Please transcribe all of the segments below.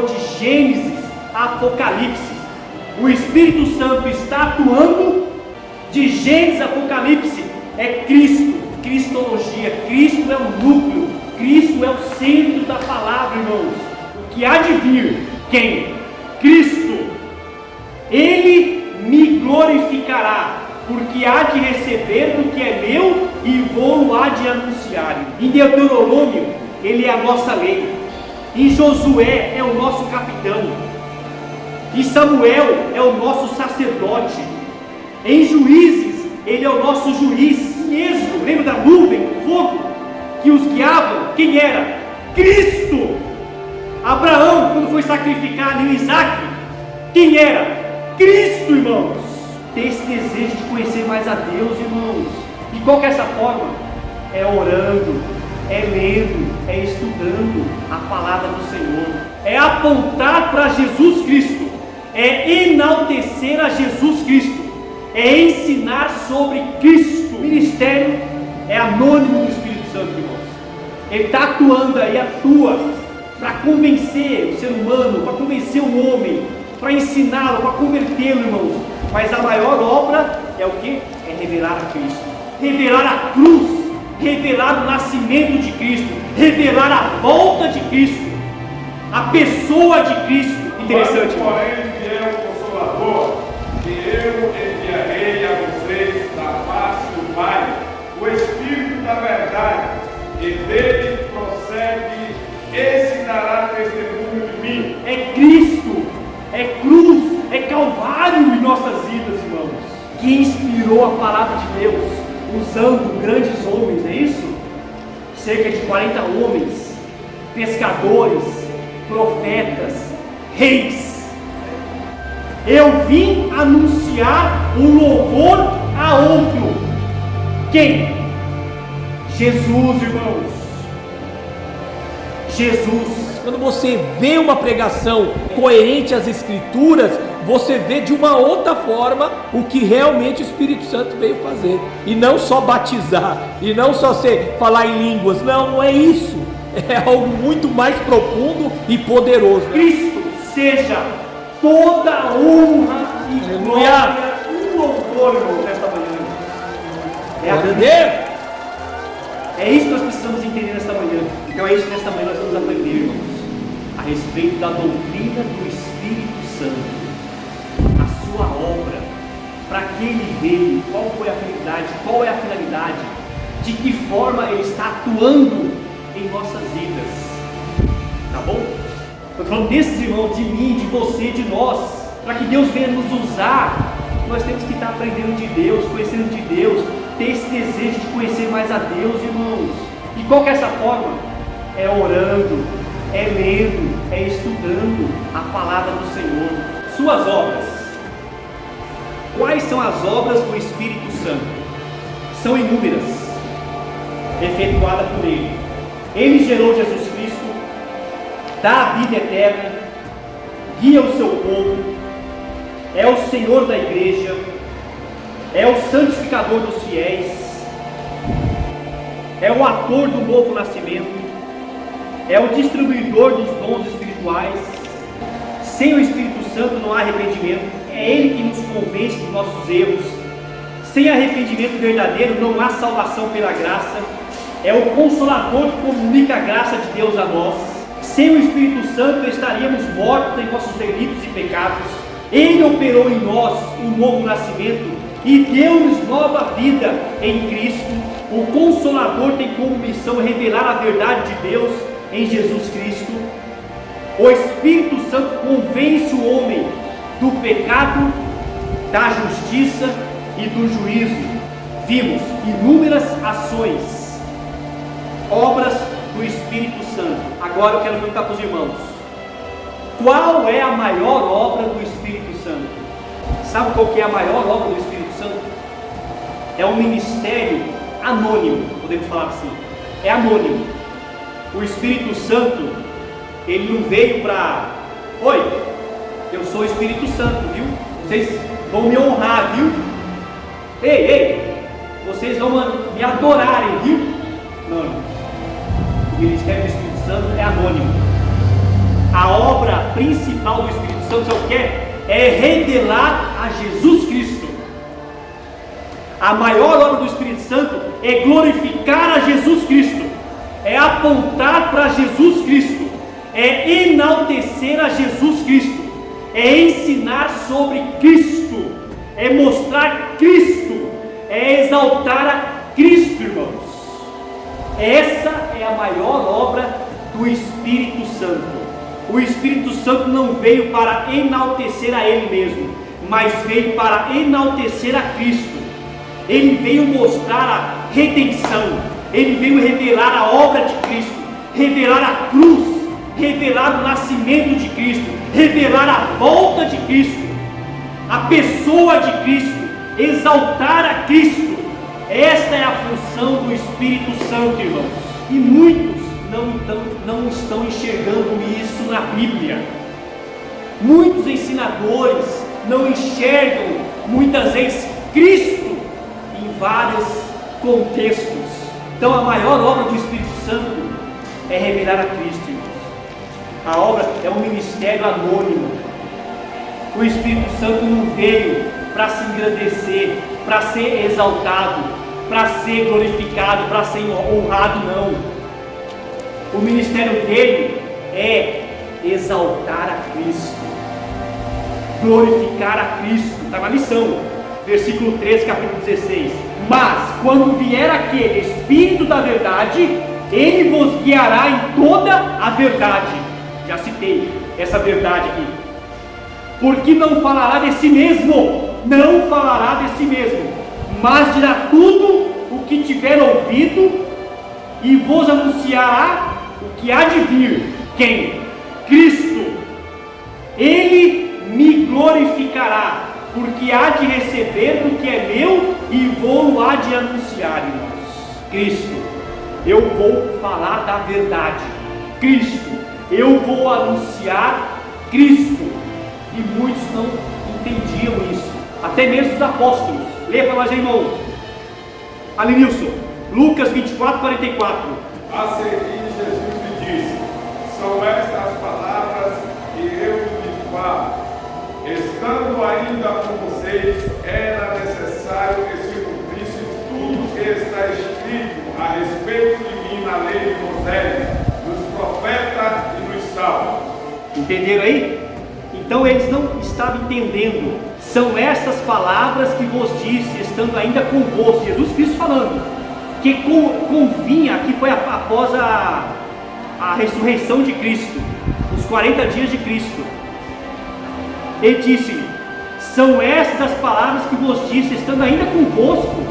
de Gênesis a Apocalipse, o Espírito Santo está atuando. De Gênesis a Apocalipse é Cristo, cristologia. Cristo é o núcleo, Cristo é o centro da palavra, irmãos. O que há de vir, quem? Cristo. Ele me glorificará, porque há de receber do que é meu e vou há de anunciar. Em Deuteronômio, ele é a nossa lei. Em Josué é o nosso capitão. Em Samuel é o nosso sacerdote. Em Juízes, ele é o nosso juiz. Em Êxodo, lembra da nuvem, do fogo que os guiavam? Quem era? Cristo. Abraão, quando foi sacrificar em Isaac, quem era? Cristo, irmãos. Ter esse desejo de conhecer mais a Deus, irmãos. E qual que é essa forma? É orando, é lendo, é estudando a palavra do Senhor, é apontar para Jesus Cristo, é enaltecer a Jesus Cristo, é ensinar sobre Cristo. O ministério é anônimo do Espírito Santo, irmãos. Ele está atuando aí, atua para convencer o ser humano, para convencer o homem, para ensiná-lo, para convertê-lo, irmãos. Mas a maior obra é o que? É revelar a Cristo, revelar a cruz, revelar o nascimento de Cristo, revelar a volta de Cristo, a pessoa de Cristo. Interessante. Porém, vier o Consolador, que eu enviarei a vocês da face do Pai, o Espírito da verdade, que dele procede, esse dará testemunho de mim. É Cristo, é cruz, é Calvário em nossas vidas, irmãos, que inspirou a palavra de Deus, usando grandes homens, é isso? Cerca de 40 homens, pescadores, profetas, reis. Eu vim anunciar o louvor a outro. Quem? Jesus, irmãos. Jesus. Quando você vê uma pregação coerente às Escrituras, você vê de uma outra forma o que realmente o Espírito Santo veio fazer. E não só batizar, e não só falar em línguas. Não, não é isso. É algo muito mais profundo e poderoso. Cristo seja toda a honra e glória e louvor, irmão, nesta manhã. É isso que nós precisamos entender nesta manhã. Então é isso que nesta manhã nós vamos aprender, irmãos, a respeito da doutrina do Espírito Santo, a sua obra, para que ele veio, qual foi a finalidade, qual é a finalidade, de que forma ele está atuando em nossas vidas. Tá bom? Estou falando desses irmãos, de mim, de você, de nós, para que Deus venha nos usar. Nós temos que estar aprendendo de Deus, conhecendo de Deus, ter esse desejo de conhecer mais a Deus, irmãos. E qual que é essa forma? É orando, é lendo, é estudando a palavra do Senhor. Suas obras. Quais são as obras do Espírito Santo? São inúmeras, efetuadas por Ele. Ele gerou Jesus Cristo, dá a vida eterna, guia o seu povo, é o Senhor da igreja, é o santificador dos fiéis, é o ator do novo nascimento, é o distribuidor dos dons espirituais. Sem o Espírito Santo não há arrependimento, é Ele que nos convence dos nossos erros. Sem arrependimento verdadeiro não há salvação pela graça, é o Consolador que comunica a graça de Deus a nós. Sem o Espírito Santo estaríamos mortos em nossos delitos e pecados. Ele operou em nós um novo nascimento e deu-nos nova vida em Cristo. O Consolador tem como missão revelar a verdade de Deus em Jesus Cristo. O Espírito Santo convence o homem do pecado, da justiça e do juízo. Vimos inúmeras ações, obras do Espírito Santo. Agora eu quero perguntar para os irmãos: qual é a maior obra do Espírito Santo? Sabe qual que é a maior obra do Espírito Santo? É um ministério anônimo, podemos falar assim. É anônimo. O Espírito Santo, ele não veio para: oi, eu sou o Espírito Santo, viu? Vocês vão me honrar, viu? Ei, vocês vão me adorarem, viu? Não. O ministério do Espírito Santo é anônimo. A obra principal do Espírito Santo, sabe o que é? É revelar a Jesus Cristo. A maior obra do Espírito Santo é glorificar a Jesus Cristo, é apontar para Jesus Cristo, é enaltecer a Jesus Cristo, é ensinar sobre Cristo, é mostrar Cristo, é exaltar a Cristo, irmãos. Essa é a maior obra do Espírito Santo. O Espírito Santo não veio para enaltecer a Ele mesmo, mas veio para enaltecer a Cristo. Ele veio mostrar a redenção, Ele veio revelar a obra de Cristo, revelar a cruz, revelar o nascimento de Cristo, revelar a volta de Cristo, a pessoa de Cristo, exaltar a Cristo. Esta é a função do Espírito Santo, irmãos. E muitos não estão enxergando isso na Bíblia. Muitos ensinadores não enxergam muitas vezes Cristo em vários contextos. Então a maior obra do Espírito Santo é revelar a Cristo, irmãos. A obra é um ministério anônimo. O Espírito Santo não veio para se engrandecer, para ser exaltado, para ser glorificado, para ser honrado, não. O ministério dele é exaltar a Cristo, glorificar a Cristo. Está na lição, versículo 13, capítulo 16. Mas quando vier aquele Espírito da verdade, ele vos guiará em toda a verdade. Já citei essa verdade aqui. Porque não falará de si mesmo, não falará de si mesmo, mas dirá tudo o que tiver ouvido e vos anunciará o que há de vir. Quem? Cristo. Ele me glorificará, porque há de receber do que é meu e vou há de anunciar, irmãos. Cristo. Eu vou falar da verdade. Cristo. Eu vou anunciar Cristo. E muitos não entendiam isso, até mesmo os apóstolos. Leia para nós, irmão. Alenilson, Lucas 24, 44. A seguir, Jesus lhe disse: são estas palavras que eu lhe falo. Estando ainda com vocês, era necessário que se cumprisse tudo que está escrito a respeito de mim na lei de Moisés, nos profetas e nos salmos. Entenderam aí? Então eles não estavam entendendo. São essas palavras que vos disse, estando ainda convosco. Jesus Cristo falando que convinha, que foi após a ressurreição de Cristo, os 40 dias de Cristo. Ele disse: são essas as palavras que vos disse, estando ainda convosco,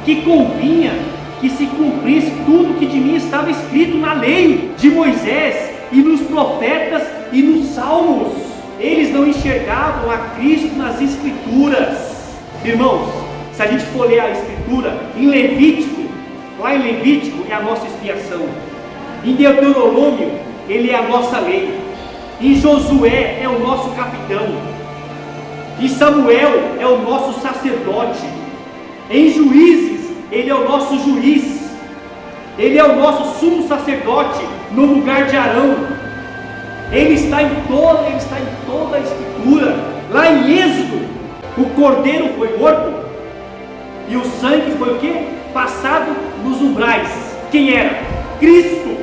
que convinha que se cumprisse tudo que de mim estava escrito na lei de Moisés e nos profetas e nos salmos. Eles não enxergavam a Cristo nas Escrituras. Irmãos, se a gente for ler a Escritura, em Levítico, lá em Levítico é a nossa expiação. Em Deuteronômio, ele é a nossa lei. Em Josué é o nosso capitão. Em Samuel é o nosso sacerdote. Em Juízes, ele é o nosso juiz. Ele é o nosso sumo sacerdote no lugar de Arão. Ele está em toda a Escritura. Lá em Êxodo, o cordeiro foi morto e o sangue foi o quê? Passado nos umbrais. Quem era? Cristo.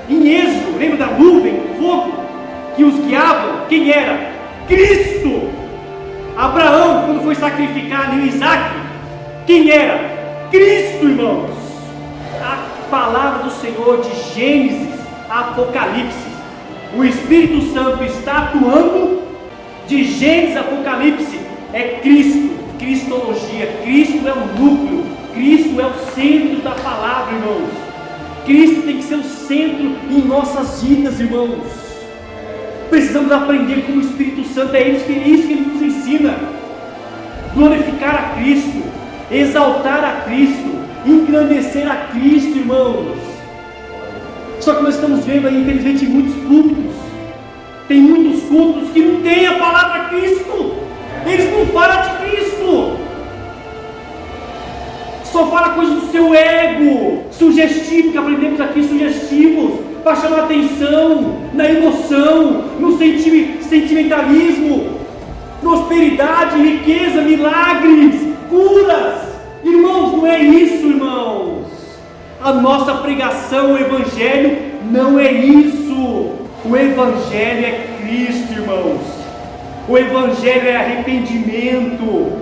Em Êxodo, lembra da nuvem, do fogo que os guiavam? Quem era? Cristo. Abraão, quando foi sacrificar ali o Isaac, quem era? Cristo, irmãos. A palavra do Senhor de Gênesis a Apocalipse, o Espírito Santo está atuando de Gênesis a Apocalipse. É Cristo, Cristologia. Cristo é o núcleo, Cristo é o centro da palavra, irmãos. Cristo tem que ser o centro em nossas vidas, irmãos. Precisamos aprender com o Espírito Santo. É isso que ele nos ensina: glorificar a Cristo, exaltar a Cristo, engrandecer a Cristo, irmãos. Só que nós estamos vendo aí, infelizmente, em muitos cultos, tem muitos cultos que não tem a palavra Cristo. Eles não falam de Cristo, só fala coisas do seu ego, sugestivo, que aprendemos aqui, sugestivos. para chamar atenção na emoção, no sentimentalismo, prosperidade, riqueza, milagres, curas. Irmãos, não é isso, irmãos. A nossa pregação, o Evangelho, não é isso. O Evangelho é Cristo, irmãos. O Evangelho é arrependimento.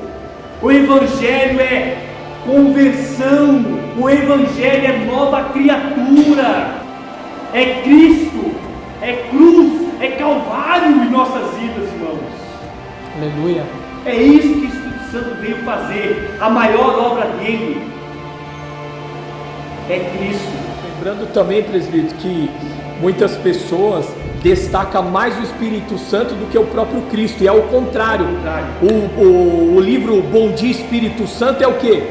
O Evangelho é conversão. O Evangelho é nova criatura. É Cristo, é cruz, é Calvário em nossas vidas, irmãos. Aleluia. É isso que o Espírito Santo veio fazer. A maior obra dele é Cristo. Lembrando também, presbítero, que muitas pessoas destacam mais o Espírito Santo do que o próprio Cristo, e é o contrário. O livro Bom Dia Espírito Santo é o que?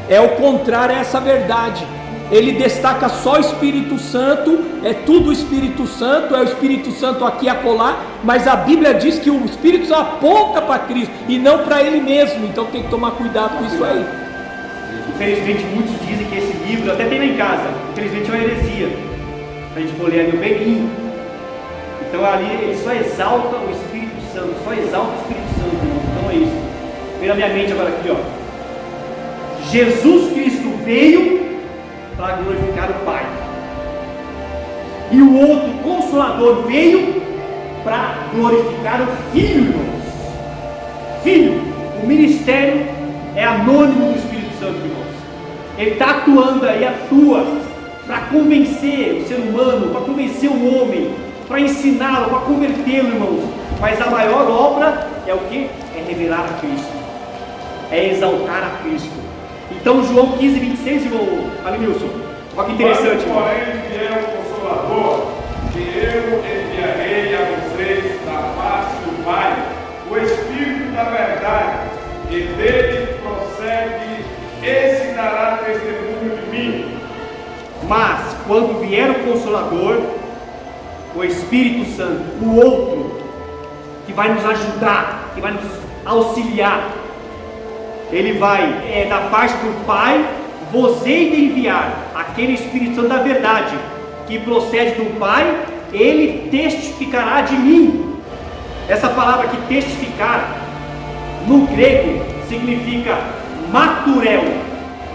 É o contrário a essa verdade. Ele destaca só o Espírito Santo, é tudo o Espírito Santo, é o Espírito Santo aqui e acolá, mas a Bíblia diz que o Espírito Santo aponta para Cristo e não para ele mesmo, então tem que tomar cuidado com isso aí. Infelizmente muitos dizem que esse livro, até tem lá em casa, infelizmente é uma heresia. Se a gente for ler ali o beguinho, então ali ele só exalta o Espírito Santo, só exalta o Espírito Santo, irmão. Então é isso. Vem na minha mente agora aqui, ó. Jesus Cristo veio para glorificar o Pai, e o outro Consolador veio para glorificar o Filho, irmãos. Filho, o ministério é anônimo do Espírito Santo, irmãos. Ele está atuando aí, atua para convencer o ser humano, para convencer o homem, para ensiná-lo, para convertê-lo, irmãos. Mas a maior obra é o que? É revelar a Cristo, é exaltar a Cristo. Então João 15:26, irmão Alenilson, olha que interessante. Quando, porém, vier o Consolador, que eu enviarei a vocês da parte do Pai, o Espírito da verdade, que dele procede, esse dará testemunho de mim. Mas quando vier o Consolador, o Espírito Santo, o outro, que vai nos ajudar, que vai nos auxiliar, ele vai da parte do Pai, vos hei de enviar aquele Espírito Santo da verdade, que procede do Pai, ele testificará de mim. Essa palavra aqui, testificar, no grego, significa maturel,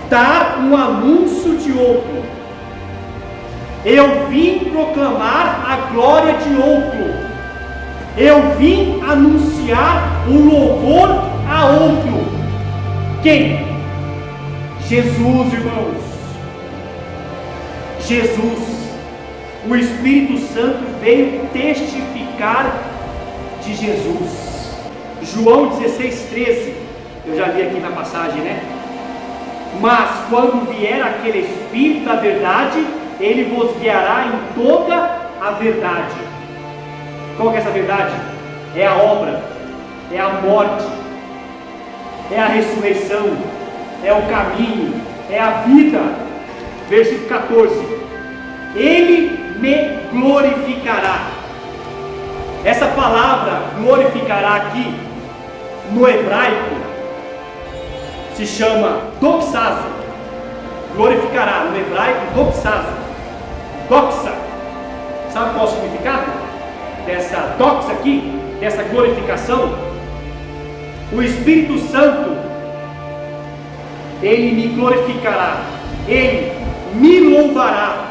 dar um anúncio de outro. Eu vim proclamar a glória de outro. Eu vim anunciar o louvor a outro. Quem? Jesus, irmãos. Jesus. O Espírito Santo veio testificar de Jesus. João 16:13. Eu já li aqui na passagem, né? Mas quando vier aquele Espírito da verdade, ele vos guiará em toda a verdade. Qual que é essa verdade? É a obra, é a morte, é a ressurreição, é o caminho, é a vida. Versículo 14: ele me glorificará. Essa palavra glorificará aqui no hebraico se chama doxazo. Glorificará no hebraico doxazo. Doxa. Sabe qual é o significado dessa doxa aqui, dessa glorificação? O Espírito Santo, ele me glorificará, ele me louvará,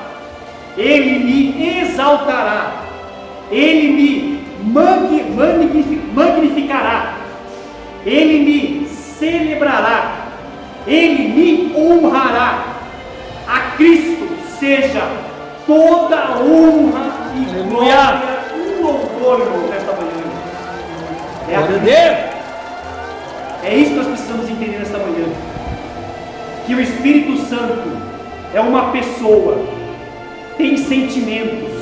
ele me exaltará, ele me magnificará, ele me celebrará, ele me honrará. A Cristo seja toda a honra e glória e louvor, irmão, nesta manhã. É a Deus. É isso que nós precisamos entender nesta manhã. Que o Espírito Santo é uma pessoa, tem sentimentos,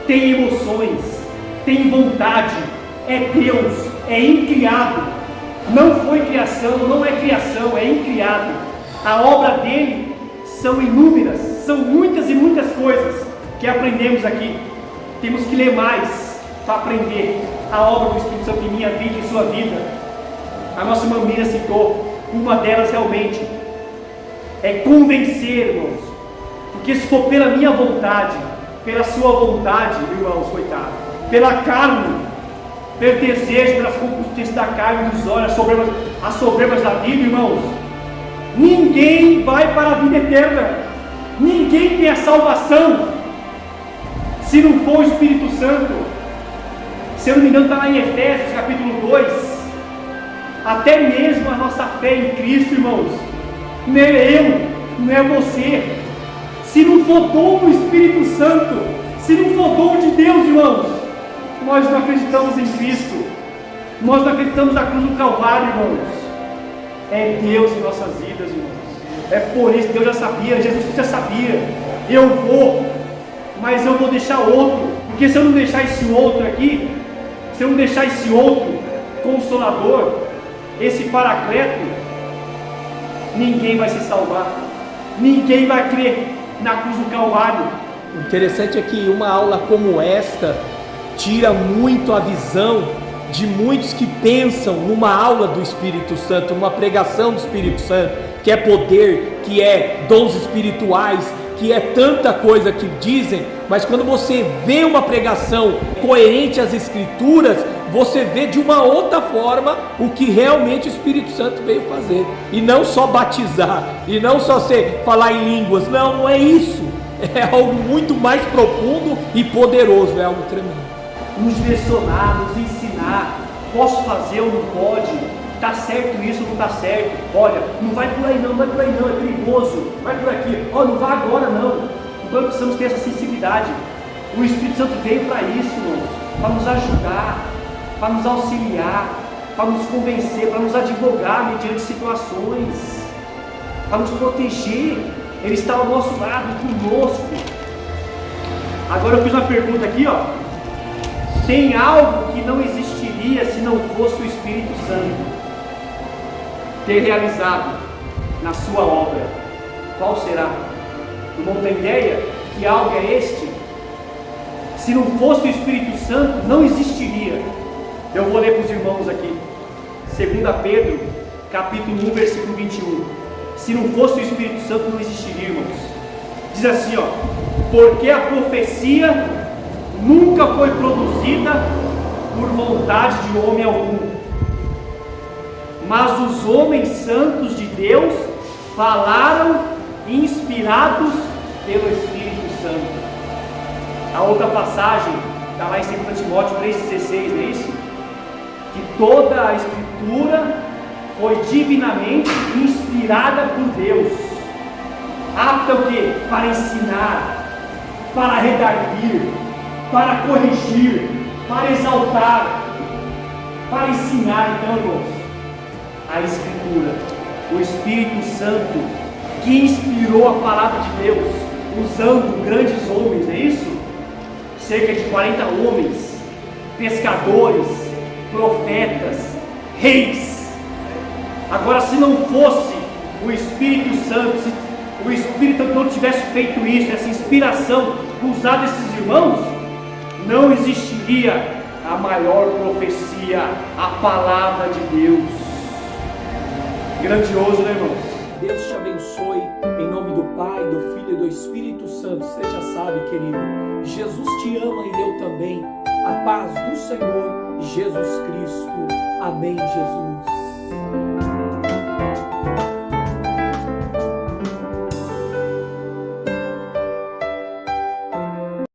tem emoções, tem vontade, é Deus, é incriado. Não foi criação, não é criação, é incriado. A obra dele são inúmeras, são muitas e muitas coisas que aprendemos aqui. Temos que ler mais para aprender a obra do Espírito Santo em minha vida e em sua vida. A nossa irmã Miriam citou, uma delas realmente é convencer, irmãos, porque se for pela minha vontade, pela sua vontade, irmãos, coitado, pela carne, pelo desejo, pelas concupiscências da carne e dos olhos, as soberbas da vida, irmãos, ninguém vai para a vida eterna, ninguém tem a salvação, se não for o Espírito Santo. Se eu não me engano, está lá em Efésios capítulo 2, até mesmo a nossa fé em Cristo, irmãos, não é eu, não é você, se não for dom do Espírito Santo, se não for dom de Deus, irmãos, nós não acreditamos em Cristo, nós não acreditamos na cruz do Calvário, irmãos. É Deus em nossas vidas, irmãos. É por isso que Deus já sabia, Jesus já sabia. Eu vou, mas eu vou deixar outro, porque se eu não deixar esse outro aqui, se eu não deixar esse outro Consolador, esse Paracleto, ninguém vai se salvar, ninguém vai crer na cruz do Calvário. O interessante é que uma aula como esta tira muito a visão de muitos que pensam numa aula do Espírito Santo, numa pregação do Espírito Santo, que é poder, que é dons espirituais, que é tanta coisa que dizem, mas quando você vê uma pregação coerente às Escrituras, você vê de uma outra forma o que realmente o Espírito Santo veio fazer, e não só batizar, e não só falar em línguas, não é isso, é algo muito mais profundo e poderoso, é algo tremendo. Nos direcionar, nos ensinar, posso fazer ou não pode, está certo isso ou não está certo, olha, não vai por aí não, vai por aí não, é perigoso, vai por aqui, ó, não vai agora não. Então precisamos ter essa sensibilidade. O Espírito Santo veio para isso, irmãos, para nos ajudar, para nos auxiliar, para nos convencer, para nos advogar mediante situações, para nos proteger. Ele está ao nosso lado, conosco. Agora eu fiz uma pergunta aqui, ó. Tem algo que não existiria se não fosse o Espírito Santo ter realizado na sua obra? Qual será? O irmão tem ideia que algo é este? Se não fosse o Espírito Santo, não existiria. Eu vou ler para os irmãos aqui, 2 Pedro, capítulo 1, versículo 21. Se não fosse o Espírito Santo, não existiria, irmãos. Diz assim, ó: porque a profecia nunca foi produzida por vontade de homem algum, mas os homens santos de Deus falaram inspirados pelo Espírito Santo. A outra passagem está lá em 2 Timóteo 3,16, não é isso? Que toda a Escritura foi divinamente inspirada por Deus, apta o quê? Para ensinar, para redarguir, para corrigir, para exaltar, para ensinar. Então, irmãos, a Escritura, o Espírito Santo que inspirou a palavra de Deus, usando grandes homens, é isso? Cerca de 40 homens, pescadores, profetas, reis. Agora, se não fosse o Espírito Santo, se o Espírito não tivesse feito isso, essa inspiração, usado esses irmãos, não existiria a maior profecia, a palavra de Deus. Grandioso, né, irmãos? Deus te abençoe, em nome do Pai, do Filho e do Espírito Santo. Você já sabe, querido, Jesus te ama e eu também. A paz do Senhor Jesus Cristo. Amém, Jesus.